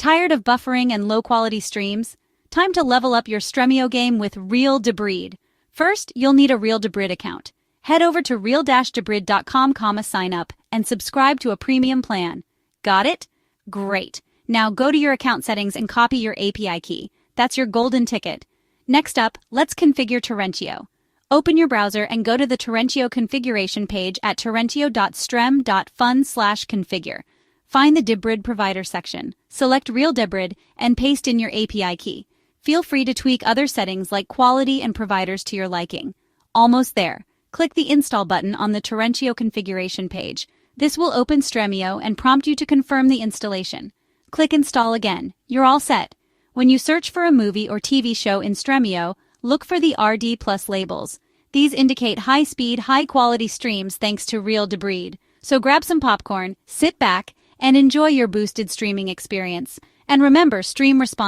Tired of buffering and low-quality streams? Time to level up your Stremio game with real Debrid. First, you'll need a real Debrid account. Head over to real-debrid.com, sign up, and subscribe to a premium plan. Got it? Great. Now go to your account settings and copy your API key. That's your golden ticket. Next up, let's configure Torrentio. Open your browser and go to the Torrentio configuration page at torrentio.strem.fun/configure. Find the Debrid provider section, select Real Debrid, and paste in your API key. Feel free to tweak other settings like quality and providers to your liking. Almost there. Click the Install button on the Torrentio configuration page. This will open Stremio and prompt you to confirm the installation. Click Install again. You're all set. When you search for a movie or TV show in Stremio, look for the RD+ labels. These indicate high-speed, high-quality streams thanks to Real Debrid. So grab some popcorn, sit back, and enjoy your boosted streaming experience. And remember, stream responsibly.